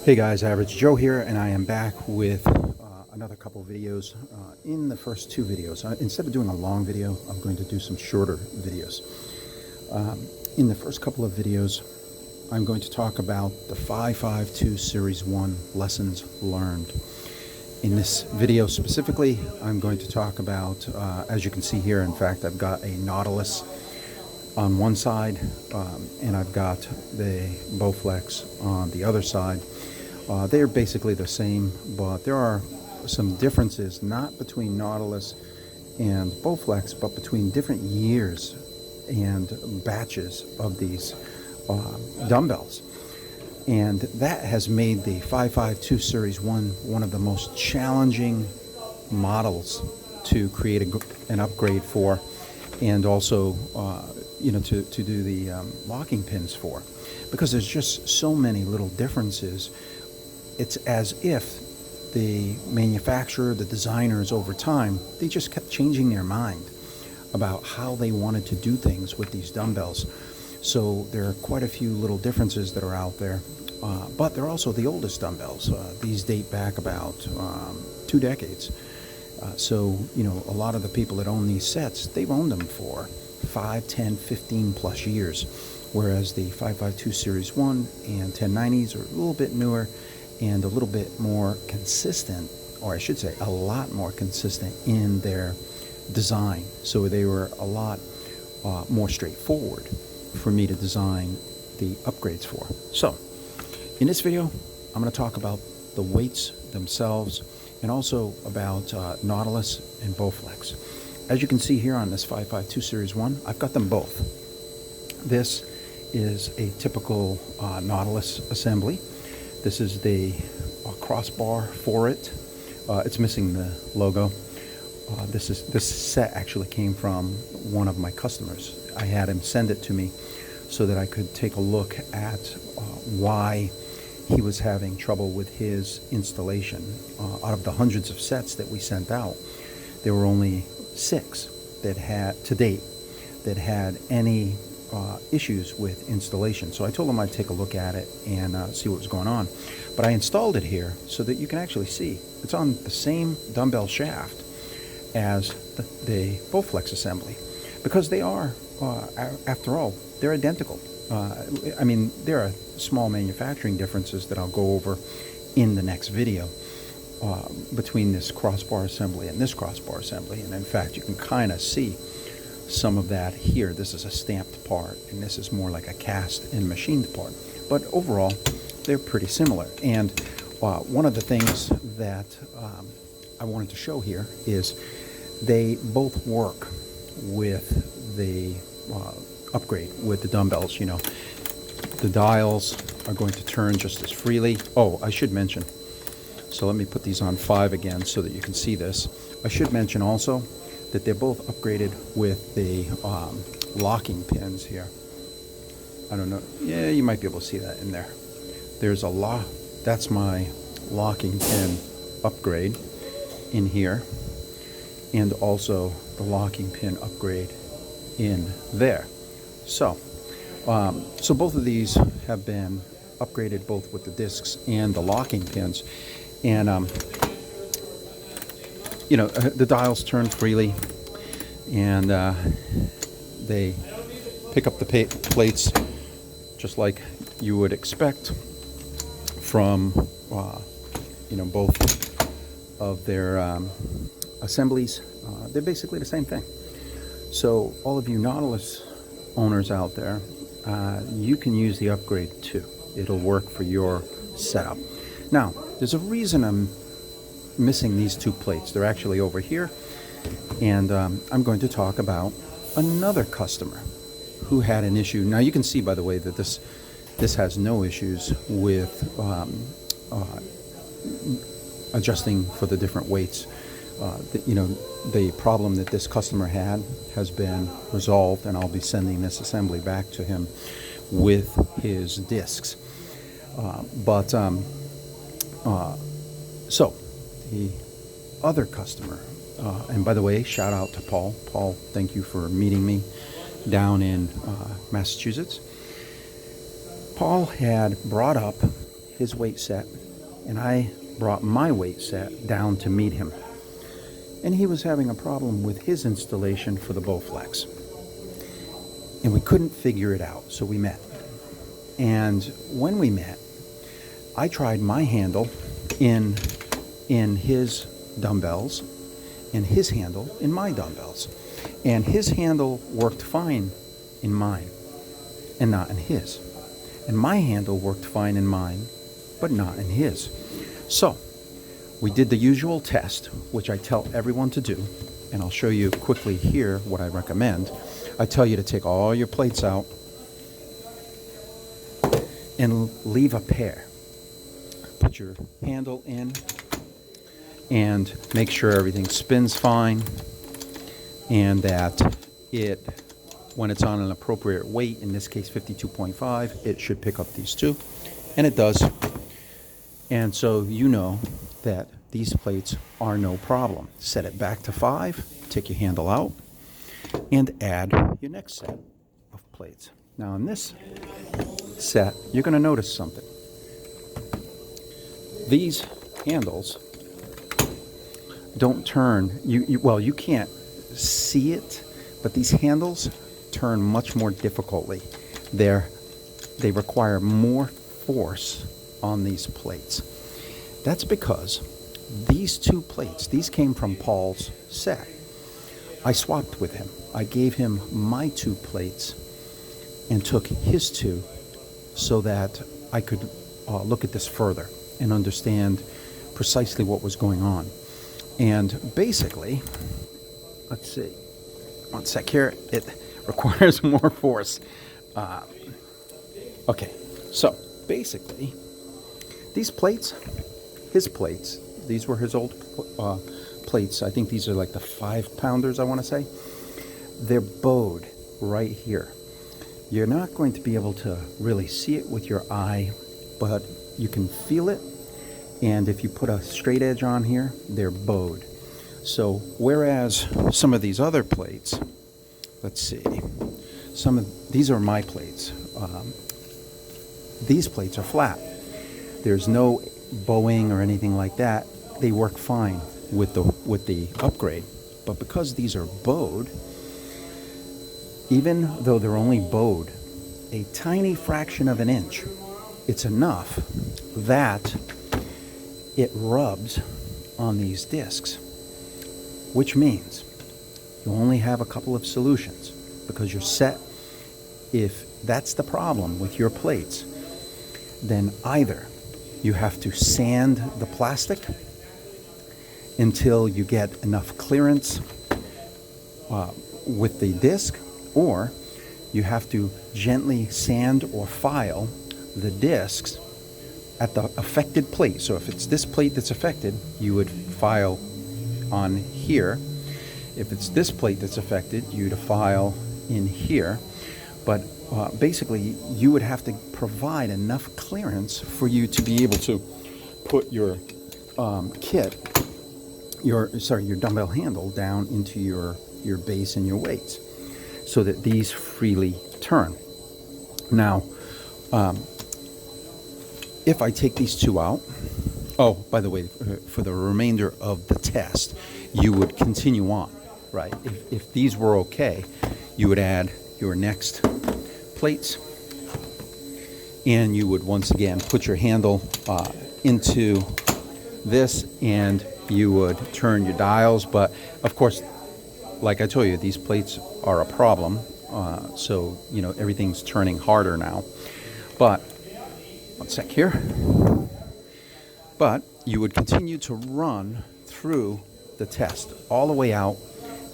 Hey guys, Average Joe here, and I am back with another couple of videos. In the first two videos, instead of doing a long video, I'm going to do some shorter videos. In the first couple of videos, I'm going to talk about the 552 Series 1 lessons learned. In this video specifically, I'm going to talk about, as you can see here, in fact, I've got a Nautilus on one side, and I've got the Bowflex on the other side. They're basically the same, but there are some differences, not between Nautilus and Bowflex, but between different years and batches of these dumbbells. And that has made the 552 Series 1 one of the most challenging models to create an upgrade for, and also to do the locking pins for, because there's just so many little differences. It's as if the manufacturer, the designers over time, they just kept changing their mind about how they wanted to do things with these dumbbells. So there are quite a few little differences that are out there, but they're also the oldest dumbbells. These date back about 2 decades. So a lot of the people that own these sets, they've owned them for 5, 10, 15 plus years, whereas the 552 Series 1 and 1090s are a little bit newer and a little bit more consistent, or I should say a lot more consistent in their design. So they were a lot more straightforward for me to design the upgrades for. So in this video, I'm going to talk about the weights themselves and also about Nautilus and Bowflex. As you can see here on this 552 Series 1, I've got them both. This is a typical Nautilus assembly. This is the crossbar for it. It's missing the logo. This set actually came from one of my customers. I had him send it to me so that I could take a look at why he was having trouble with his installation. Out of the hundreds of sets that we sent out, there were only 6 that had, to date, that had any issues with installation. So I told him I'd take a look at it and see what was going on. But I installed it here so that you can actually see it's on the same dumbbell shaft as the Bowflex assembly, because they are, after all, they're identical. I mean, there are small manufacturing differences that I'll go over in the next video between this crossbar assembly and this crossbar assembly. And in fact, you can kind of see some of that here. This is a stamped part, and this is more like a cast and machined part. But overall, they're pretty similar. And one of the things that I wanted to show here is they both work with the upgrade with the dumbbells. The dials are going to turn just as freely. Oh, I should mention, so let me put these on 5 again so that you can see this. I should mention also that they're both upgraded with the locking pins here. I don't know. Yeah, you might be able to see that in there. There's a lock. That's my locking pin upgrade in here, and also the locking pin upgrade in there. So, so both of these have been upgraded, both with the discs and the locking pins, and the dials turn freely, and they pick up the plates just like you would expect from both of their assemblies. They're basically the same thing. So all of you Nautilus owners out there, you can use the upgrade too. It'll work for your setup. Now, there's a reason I'm missing these 2 plates. They're actually over here, and I'm going to talk about another customer who had an issue. Now you can see, by the way, that this has no issues with adjusting for the different weights. The problem that this customer had has been resolved, and I'll be sending this assembly back to him with his discs. So the other customer, and by the way, shout out to Paul. Paul, thank you for meeting me down in Massachusetts. Paul had brought up his weight set, and I brought my weight set down to meet him. And he was having a problem with his installation for the Bowflex. And we couldn't figure it out, so we met. And when we met, I tried my handle in his dumbbells and his handle in my dumbbells. And his handle worked fine in mine and not in his. And my handle worked fine in mine, but not in his. So we did the usual test, which I tell everyone to do, and I'll show you quickly here what I recommend. I tell you to take all your plates out and leave a pair. Put your handle in and make sure everything spins fine, and that when it's on an appropriate weight, in this case 52.5, it should pick up these two, and it does. And so you know that these plates are no problem. Set it back to 5, take your handle out, and add your next set of plates. Now in this set, you're going to notice something. These handles don't turn. You can't see it, but these handles turn much more difficultly. They require more force on these plates. That's because these two plates, these came from Paul's set. I swapped with him. I gave him my 2 plates and took his 2 so that I could look at this further and understand precisely what was going on. And basically, let's see, one sec here, it requires more force. Okay, so basically, these plates, his plates, these were his old plates. I think these are like the 5-pounders, I want to say. They're bowed right here. You're not going to be able to really see it with your eye, but you can feel it. And if you put a straight edge on here, they're bowed. So whereas some of these other plates, let's see, these are my plates. These plates are flat. There's no bowing or anything like that. They work fine with the upgrade. But because these are bowed, even though they're only bowed a tiny fraction of an inch, it's enough that it rubs on these discs, which means you only have a couple of solutions, because you're set. If that's the problem with your plates, then either you have to sand the plastic until you get enough clearance with the disc, or you have to gently sand or file the discs at the affected plate. So if it's this plate that's affected, you would file on here. If it's this plate that's affected, you'd file in here. But basically, you would have to provide enough clearance for you to be able to put your your dumbbell handle down into your base and your weights, so that these freely turn. Now, if I take these 2 out, oh, by the way, for the remainder of the test, you would continue on, right? If these were okay, you would add your next plates, and you would once again put your handle into this, and you would turn your dials. But of course, like I told you, these plates are a problem, so you know everything's turning harder now. But one sec here. But you would continue to run through the test all the way out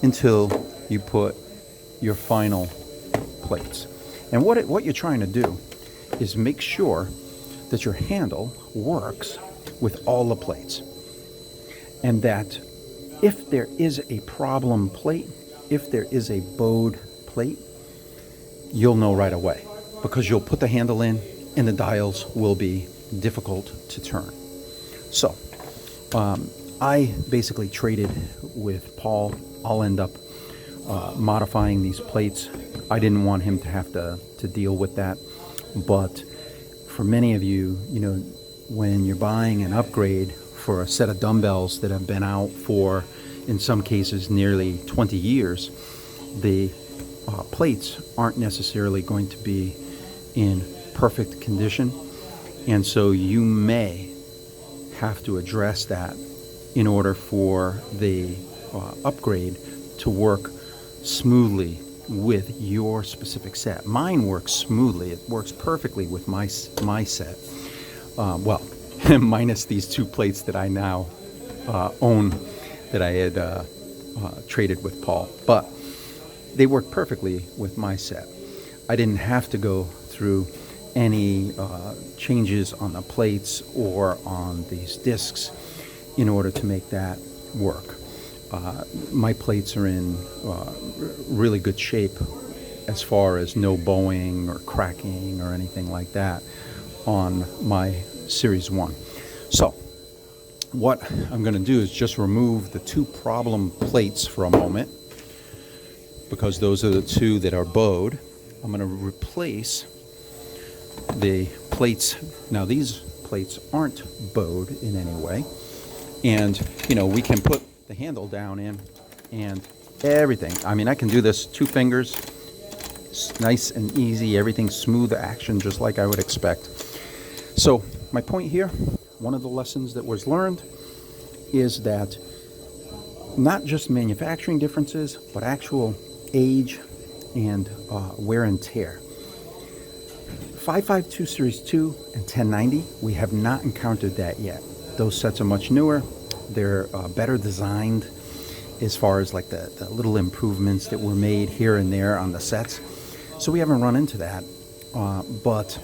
until you put your final plates. And what you're trying to do is make sure that your handle works with all the plates, and that if there is a problem plate, if there is a bowed plate, you'll know right away, because you'll put the handle in and the dials will be difficult to turn. So I basically traded with Paul. I'll end up modifying these plates. I didn't want him to have to deal with that. But for many of you, you know, when you're buying an upgrade for a set of dumbbells that have been out for, in some cases, nearly 20 years, the plates aren't necessarily going to be in perfect condition, and so you may have to address that in order for the upgrade to work smoothly with your specific set. Mine works smoothly. It works perfectly with my set. Well, minus these two plates that I now own that I had traded with Paul. But they work perfectly with my set. I didn't have to go through any changes on the plates or on these discs in order to make that work. My plates are in really good shape as far as no bowing or cracking or anything like that on my Series 1. So what I'm going to do is just remove the two problem plates for a moment, because those are the two that are bowed. I'm going to replace the plates. Now these plates aren't bowed in any way, and we can put the handle down in and everything. I mean, I can do this 2 fingers, it's nice and easy, everything smooth action, just like I would expect. So my point here, one of the lessons that was learned is that not just manufacturing differences, but actual age and wear and tear. 552 Series 2 and 1090, we have not encountered that yet. Those sets are much newer. They're better designed as far as like the little improvements that were made here and there on the sets. So we haven't run into that. But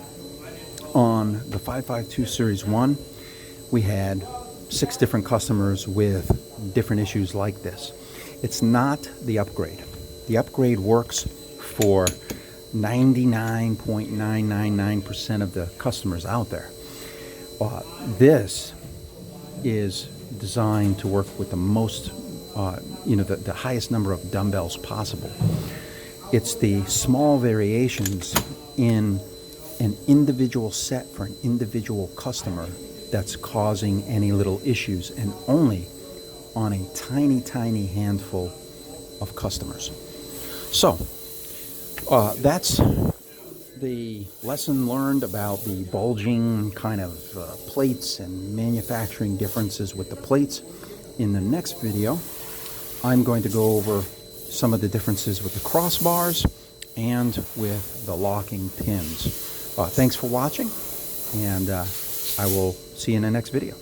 on the 552 Series 1, we had 6 different customers with different issues like this. It's not the upgrade. The upgrade works for 99.999% of the customers out there. This is designed to work with the most, the highest number of dumbbells possible. It's the small variations in an individual set for an individual customer that's causing any little issues, and only on a tiny, tiny handful of customers. So that's the lesson learned about the bulging kind of plates and manufacturing differences with the plates. In the next video, I'm going to go over some of the differences with the crossbars and with the locking pins. Thanks for watching, and I will see you in the next video.